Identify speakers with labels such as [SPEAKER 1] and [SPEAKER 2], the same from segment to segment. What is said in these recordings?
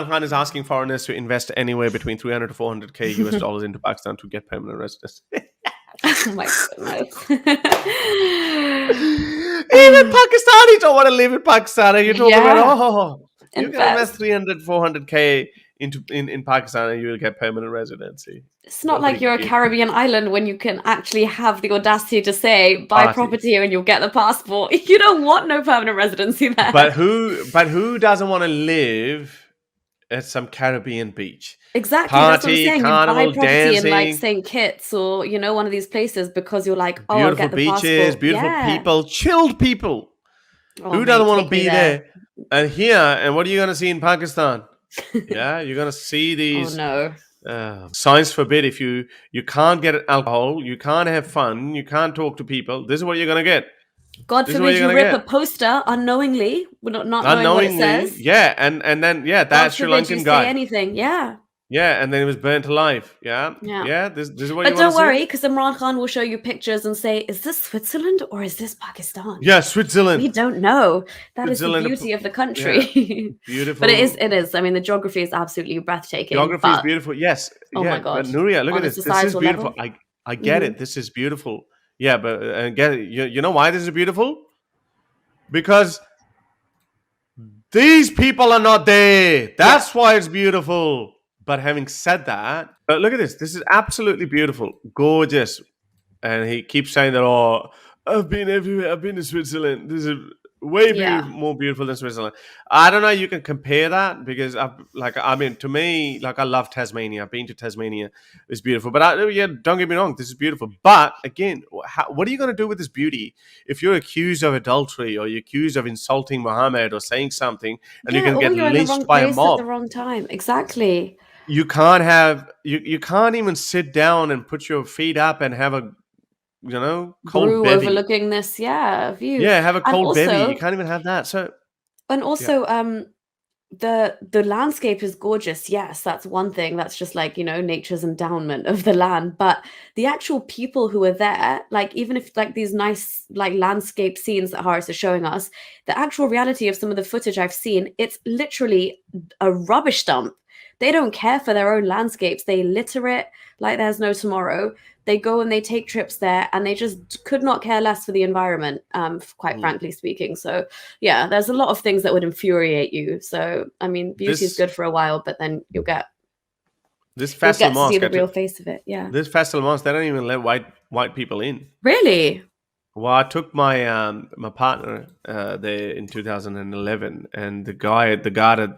[SPEAKER 1] Imran Khan is asking foreigners to invest anywhere between 300 to 400k US dollars into Pakistan to get permanent residence.
[SPEAKER 2] Oh my goodness.
[SPEAKER 1] Even Pakistanis don't want to live in Pakistan. And you're talking about, you can invest 300, 400k in Pakistan and you will get permanent residency.
[SPEAKER 2] It's not like you're a Caribbean island when you can actually have the audacity to say, buy property here and you'll get the passport. You don't want no permanent residency there.
[SPEAKER 1] But who doesn't want to live at some Caribbean beach?
[SPEAKER 2] Exactly.
[SPEAKER 1] Party,
[SPEAKER 2] that's what I'm saying.
[SPEAKER 1] carnival,
[SPEAKER 2] you buy property
[SPEAKER 1] dancing,
[SPEAKER 2] in like St. Kitts or, one of these places because you're like, oh,
[SPEAKER 1] beautiful
[SPEAKER 2] I'll get the
[SPEAKER 1] beaches,
[SPEAKER 2] passport.
[SPEAKER 1] beautiful people, chilled people.
[SPEAKER 2] Oh,
[SPEAKER 1] who doesn't want to be there? And here, and what are you going to see in Pakistan? Yeah, you're going to see these.
[SPEAKER 2] Oh,
[SPEAKER 1] no. Science forbid, if you can't get alcohol, you can't have fun, you can't talk to people. This is what you're going to get.
[SPEAKER 2] God forbid you rip a poster unknowingly, not knowing what it says.
[SPEAKER 1] Yeah, and then that Sri Lankan guy.
[SPEAKER 2] Say anything, yeah.
[SPEAKER 1] Yeah, and then it was burnt alive. Yeah. This is what.
[SPEAKER 2] But don't worry, because Imran Khan will show you pictures and say, "Is this Switzerland or is this Pakistan?"
[SPEAKER 1] Yeah, Switzerland.
[SPEAKER 2] We don't know. That is the beauty of the country.
[SPEAKER 1] Yeah. Beautiful.
[SPEAKER 2] But it is. I mean, the geography is absolutely breathtaking.
[SPEAKER 1] Geography is beautiful. Yes.
[SPEAKER 2] Oh my God.
[SPEAKER 1] But Nuria, look at this. This is beautiful. I get it. This is beautiful. Yeah, but you know why this is beautiful? Because these people are not there. That's why it's beautiful. But having said that, look at this. This is absolutely beautiful, gorgeous. And he keeps saying that, oh, I've been everywhere. I've been to Switzerland. This is way more beautiful than Switzerland. I don't know. You can compare that because to me, I love Tasmania. I've been to Tasmania. It's beautiful. But don't get me wrong. This is beautiful. But again, what are you going to do with this beauty if you're accused of adultery or you're accused of insulting Muhammad or saying something and you can get lynched by a mob
[SPEAKER 2] at the wrong time? Exactly.
[SPEAKER 1] You can't have you can't even sit down and put your feet up and have a cold bevy
[SPEAKER 2] overlooking this view.
[SPEAKER 1] Yeah, have a cold bevy. You can't even have that. So
[SPEAKER 2] the landscape is gorgeous. Yes, that's one thing. That's just like, nature's endowment of the land. But the actual people who are there, like even if like these nice like landscape scenes that Haris is showing us, the actual reality of some of the footage I've seen, it's literally a rubbish dump. They don't care for their own landscapes. They litter it like there's no tomorrow. They go and they take trips there and they just could not care less for the environment, quite frankly speaking. So, yeah, there's a lot of things that would infuriate you. So, I mean, beauty is good for a while, but then you'll get
[SPEAKER 1] to see
[SPEAKER 2] the real face of it. Yeah.
[SPEAKER 1] This festival mosque, they don't even let white people in.
[SPEAKER 2] Really?
[SPEAKER 1] Well, I took my my partner there in 2011, and the guard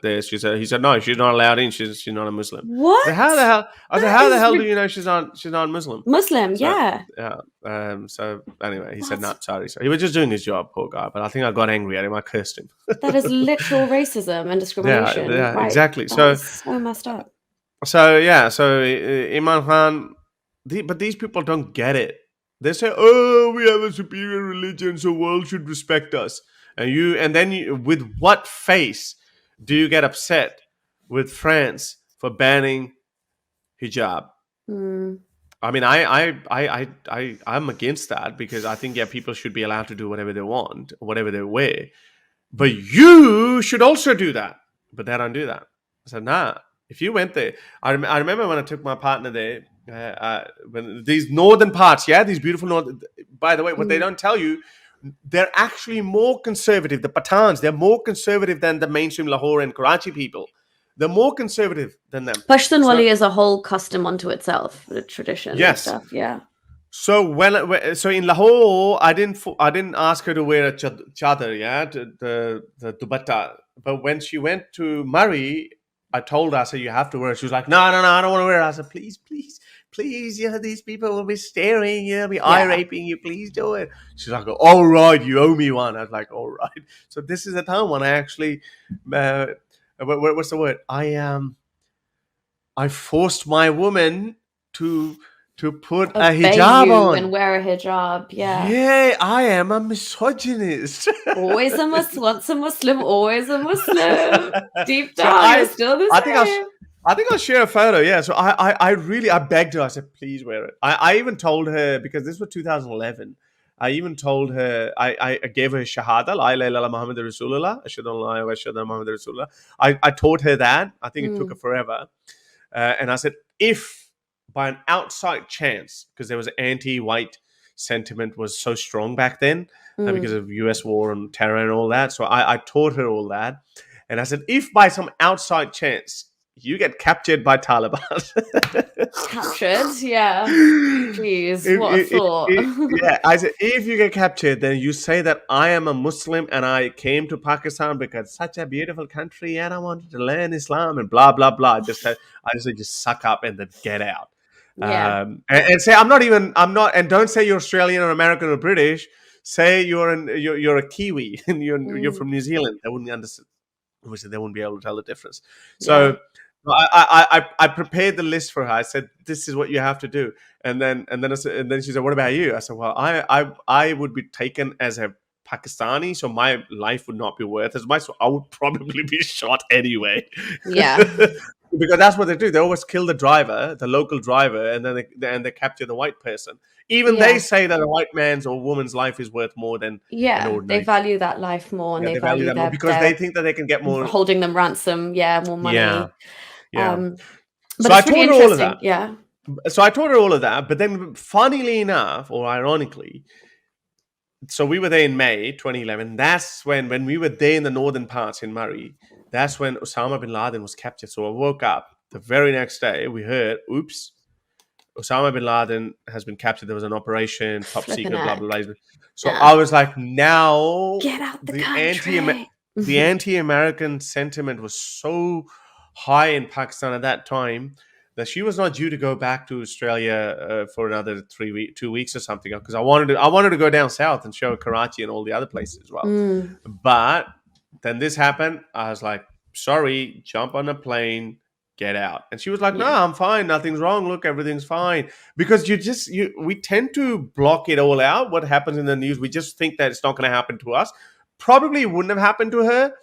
[SPEAKER 1] there, he said no, she's not allowed in. She's not a Muslim.
[SPEAKER 2] What?
[SPEAKER 1] So how the hell? I said, how the hell do you know she's not Muslim?
[SPEAKER 2] Muslim,
[SPEAKER 1] so, yeah. So anyway, he said no, sorry. So he was just doing his job, poor guy. But I think I got angry at him. I cursed him.
[SPEAKER 2] That is literal racism and discrimination.
[SPEAKER 1] Yeah,
[SPEAKER 2] right.
[SPEAKER 1] Exactly.
[SPEAKER 2] That's so messed up.
[SPEAKER 1] So Imran Khan, but these people don't get it. They say, "Oh, we have a superior religion, so the world should respect us." And then with what face do you get upset with France for banning hijab? I mean, I'm against that because I think people should be allowed to do whatever they want, whatever they wear. But you should also do that. But they don't do that. I said, nah. If you went there, I remember when I took my partner there. When these northern parts, these beautiful northern. By the way, what they don't tell you, they're actually more conservative. The Pathans, they're more conservative than the mainstream Lahore and Karachi people. They're more conservative than them.
[SPEAKER 2] Pashtunwali is a whole custom unto itself, the tradition.
[SPEAKER 1] Yes.
[SPEAKER 2] And stuff. Yeah.
[SPEAKER 1] So so in Lahore, I didn't ask her to wear a chadar, the dupatta. But when she went to Murray, I told her, I said, you have to wear it. She was like, no, I don't want to wear it. I said, please, these people will be staring, be eye raping you. Please do it. She's like, all right, you owe me one. I was like, all right. So this is the time when I actually, what's the word? I forced my woman to put a hijab on
[SPEAKER 2] and wear a hijab.
[SPEAKER 1] Yeah, I am a misogynist.
[SPEAKER 2] Always a Muslim, once a Muslim, always a Muslim. Deep down, you're still the same.
[SPEAKER 1] I think I'll share a photo. Yeah, so I really begged her. I said, please wear it. I even told her, because this was 2011. I even told her, I gave her Shahada, La ilaha illallah Muhammad Rasulullah, Ashhadu an la ilaha wa ashhadu anna Muhammad Rasulullah. I taught her that. I think it took her
[SPEAKER 2] Mm,
[SPEAKER 1] forever. And I said, if by an outside chance, because there was anti-white sentiment was so strong back then, because
[SPEAKER 2] mm.
[SPEAKER 1] of US war and terror and all that. So I taught her all that. And I said, if by some outside chance you get captured by Taliban,
[SPEAKER 2] Captured, yeah. Jeez,
[SPEAKER 1] if,
[SPEAKER 2] what a thought.
[SPEAKER 1] yeah, I said, if you get captured, then you say that I am a Muslim and I came to Pakistan because it's such a beautiful country and I wanted to learn Islam and blah blah blah. I just said, just suck up and then get out.
[SPEAKER 2] Yeah.
[SPEAKER 1] And say I'm not, and don't say you're Australian or American or British. Say you're a Kiwi and you're
[SPEAKER 2] Mm,
[SPEAKER 1] from New Zealand. They wouldn't understand. Obviously, they wouldn't be able to tell the difference.
[SPEAKER 2] yeah.
[SPEAKER 1] So I prepared the list for her. I said, "This is what you have to do." And then she said, "What about you?" I said, "Well, I would be taken as a Pakistani, so my life would not be worth as much. So I would probably be shot anyway."
[SPEAKER 2] Yeah.
[SPEAKER 1] Because that's what they do. They always kill the driver, the local driver, and then they capture the white person. Even they
[SPEAKER 2] Yeah.
[SPEAKER 1] say that a white man's or woman's life is worth more than an
[SPEAKER 2] Yeah. They
[SPEAKER 1] ordinary.
[SPEAKER 2] value that life more and
[SPEAKER 1] Yeah,
[SPEAKER 2] they
[SPEAKER 1] they value
[SPEAKER 2] value
[SPEAKER 1] that more
[SPEAKER 2] their
[SPEAKER 1] because they think that they can get more.
[SPEAKER 2] holding them ransom, yeah, more
[SPEAKER 1] Yeah,
[SPEAKER 2] money.
[SPEAKER 1] yeah.
[SPEAKER 2] Um, but
[SPEAKER 1] So I
[SPEAKER 2] it's really
[SPEAKER 1] told her all of that.
[SPEAKER 2] interesting. Yeah.
[SPEAKER 1] So I told her all of that, but then funnily enough, or ironically, so we were there in May 2011. That's when we were there in the northern parts in Murray. That's when Osama bin Laden was captured. So I woke up the very next day. We heard, "Oops, Osama bin Laden has been captured. There was an operation, top
[SPEAKER 2] Flipping
[SPEAKER 1] secret, blah blah
[SPEAKER 2] heck.
[SPEAKER 1] blah." So
[SPEAKER 2] Yeah.
[SPEAKER 1] I was like, now
[SPEAKER 2] Get out the
[SPEAKER 1] the
[SPEAKER 2] country.
[SPEAKER 1] anti-American sentiment was so high in Pakistan at that time that she was not due to go back to Australia for another 2 weeks or something. Because I wanted to go down south and show Karachi and all the other places as well.
[SPEAKER 2] Mm,
[SPEAKER 1] But then this happened. I was like, sorry, jump on a plane, get out. And she was like, no,
[SPEAKER 2] yeah.
[SPEAKER 1] I'm fine. Nothing's wrong. Look, everything's fine. Because we tend to block it all out. What happens in the news, we just think that it's not going to happen to us. Probably wouldn't have happened to her,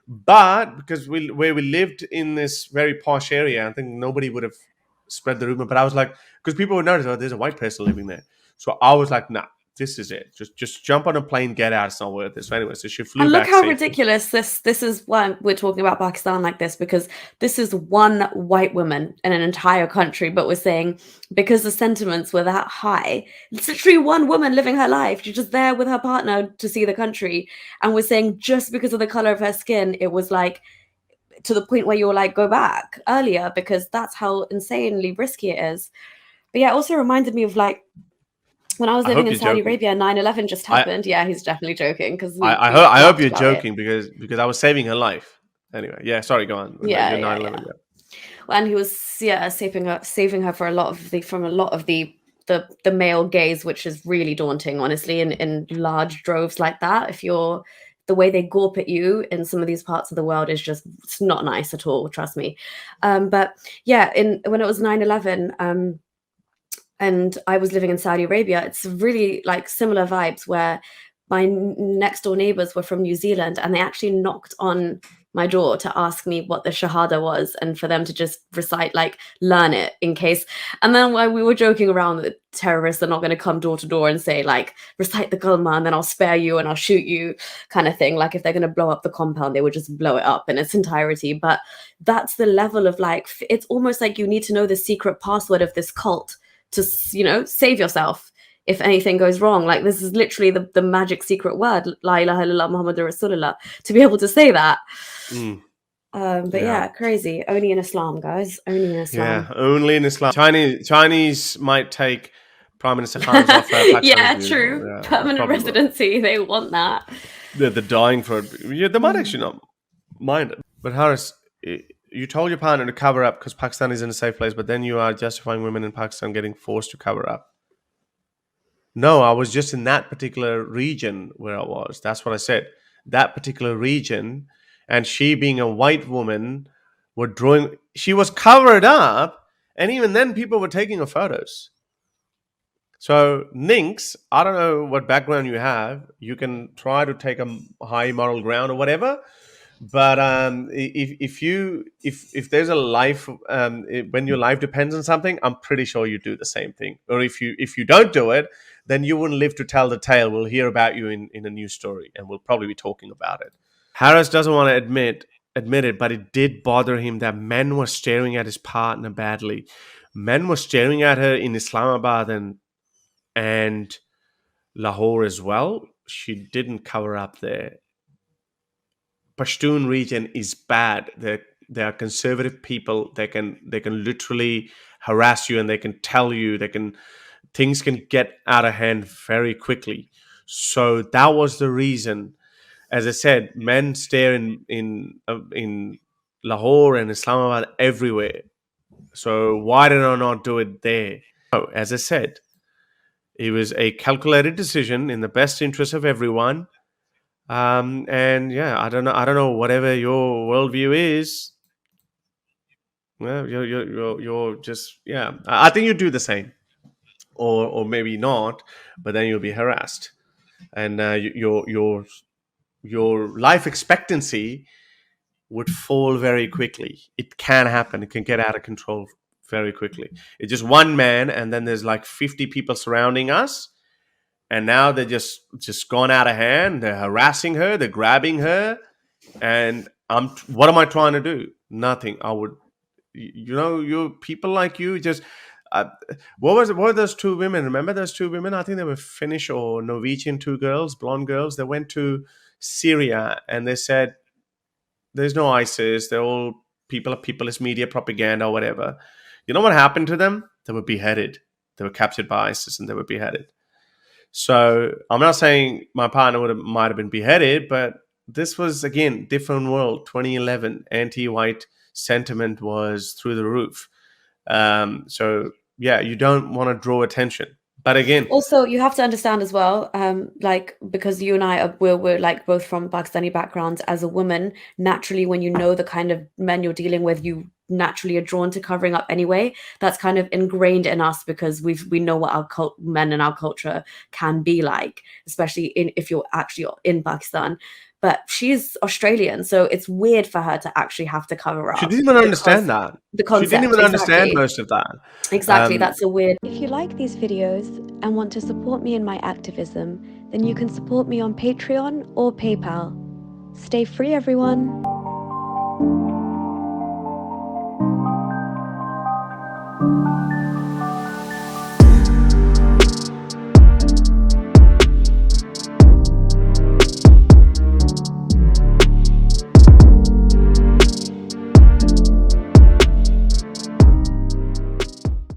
[SPEAKER 1] but because where we lived in this very posh area, I think nobody would have spread the rumor. But I was like, because people would notice, oh, there's a white person living there. So I was like, nah, this is it. Just jump on a plane, get out. It's not worth it. So anyway, so she flew
[SPEAKER 2] And look
[SPEAKER 1] back
[SPEAKER 2] how
[SPEAKER 1] safely.
[SPEAKER 2] ridiculous this is why we're talking about Pakistan like this, because this is one white woman in an entire country, but we're saying because the sentiments were that high, it's literally one woman living her life. She's just there with her partner to see the country. And we're saying just because of the color of her skin, it was like to the point where you're like, go back earlier, because that's how insanely risky it is. But yeah, it also reminded me of like when I was
[SPEAKER 1] I
[SPEAKER 2] living
[SPEAKER 1] hope
[SPEAKER 2] in
[SPEAKER 1] you're
[SPEAKER 2] Saudi
[SPEAKER 1] joking.
[SPEAKER 2] Arabia, 9/11 just
[SPEAKER 1] I
[SPEAKER 2] happened. Yeah, he's definitely joking because
[SPEAKER 1] I
[SPEAKER 2] we
[SPEAKER 1] I hope
[SPEAKER 2] laughed
[SPEAKER 1] you're
[SPEAKER 2] about it.
[SPEAKER 1] joking because I was saving her life. Anyway, yeah. Sorry, go on.
[SPEAKER 2] Yeah,
[SPEAKER 1] Your
[SPEAKER 2] yeah,
[SPEAKER 1] 9/11.
[SPEAKER 2] yeah.
[SPEAKER 1] Yeah.
[SPEAKER 2] And he was, yeah, saving her for a lot of the from a lot of the male gaze, which is really daunting, honestly, in large droves like that. If you're the way they gawp at you in some of these parts of the world is just it's not nice at all, trust me. But yeah, in when it was 9/11, and I was living in Saudi Arabia, it's really like similar vibes where my next door neighbors were from New Zealand and they actually knocked on my door to ask me what the Shahada was and for them to just recite, like, learn it in case. And then while we were joking around that terrorists are not going to come door to door and say, like, recite the Kalma and then I'll spare you and I'll shoot you, kind of thing. Like, if they're going to blow up the compound, they would just blow it up in its entirety. But that's the level of like, it's almost like you need to know the secret password of this cult to save yourself if anything goes wrong. Like, this is literally the magic secret word, la ilaha illallah Muhammadur Rasulullah, to be able to say that.
[SPEAKER 1] Mm,
[SPEAKER 2] But
[SPEAKER 1] yeah.
[SPEAKER 2] yeah, crazy. Only in Islam, guys. Only in
[SPEAKER 1] Yeah.
[SPEAKER 2] Islam.
[SPEAKER 1] Only in Islam. Chinese might take Prime Minister Khan's offer. Pakistanis
[SPEAKER 2] Yeah,
[SPEAKER 1] do.
[SPEAKER 2] true.
[SPEAKER 1] Yeah, they
[SPEAKER 2] Permanent
[SPEAKER 1] probably will.
[SPEAKER 2] residency, they want that.
[SPEAKER 1] They're dying for it. Yeah, they might actually
[SPEAKER 2] Mm.
[SPEAKER 1] not mind it. But Harris, you told your partner to cover up because Pakistan is in a safe place, but then you are justifying women in Pakistan getting forced to cover up. No, I was just in that particular region where I was. That's what I said. That particular region, and she being a white woman, were drawing. She was covered up, and even then, people were taking her photos. So, Ninx, I don't know what background you have. You can try to take a high moral ground or whatever. But if there's a life, when your life depends on something, I'm pretty sure you do the same thing. Or if you don't do it, then you wouldn't live to tell the tale. We'll hear about you in a news story, and we'll probably be talking about it. Harris doesn't want to admit it, but it did bother him that men were staring at his partner badly. Men were staring at her in Islamabad and Lahore as well. She didn't cover up there. Pashtun region is bad. They are conservative people. They can literally harass you, and they can tell you, they can things can get out of hand very quickly. So that was the reason. As I said, men stare in Lahore and Islamabad everywhere. So why did I not do it there? Oh, as I said, it was a calculated decision in the best interest of everyone. And yeah, I don't know, whatever your worldview is. Well, you're just, yeah. I think you do the same, or maybe not, but then you'll be harassed, and your life expectancy would fall very quickly. It can happen. It can get out of control very quickly. It's just one man, and then there's like 50 people surrounding us, and now they're just gone out of hand. They're harassing her. They're grabbing her, and what am I trying to do? Nothing. I would, you people like you just. Uh, what were those two women? Remember those two women? I think they were Finnish or Norwegian, two girls, blonde girls. They went to Syria and they said there's no ISIS. They're all people is media propaganda or whatever. You know what happened to them? They were beheaded. They were captured by ISIS and they were beheaded. So I'm not saying my partner might have been beheaded, but this was again different world. 2011, anti-white sentiment was through the roof. So yeah, you don't want to draw attention, but again,
[SPEAKER 2] Also, you have to understand as well, like because you and I we're like both from Pakistani backgrounds. As a woman, naturally, when you know the kind of men you're dealing with, you naturally are drawn to covering up anyway. That's kind of ingrained in us because we know what our men and our culture can be like, especially if you're actually in Pakistan. But she's Australian, so it's weird for her to actually have to cover
[SPEAKER 1] she
[SPEAKER 2] up
[SPEAKER 1] didn't even
[SPEAKER 2] because
[SPEAKER 1] understand that.
[SPEAKER 2] the
[SPEAKER 1] She didn't
[SPEAKER 2] concept
[SPEAKER 1] even understand
[SPEAKER 2] exactly.
[SPEAKER 1] most of that.
[SPEAKER 2] Exactly,
[SPEAKER 1] Um,
[SPEAKER 2] that's a weird. If you like these videos and want to support me in my activism, then you can support me on Patreon or PayPal. Stay free, everyone.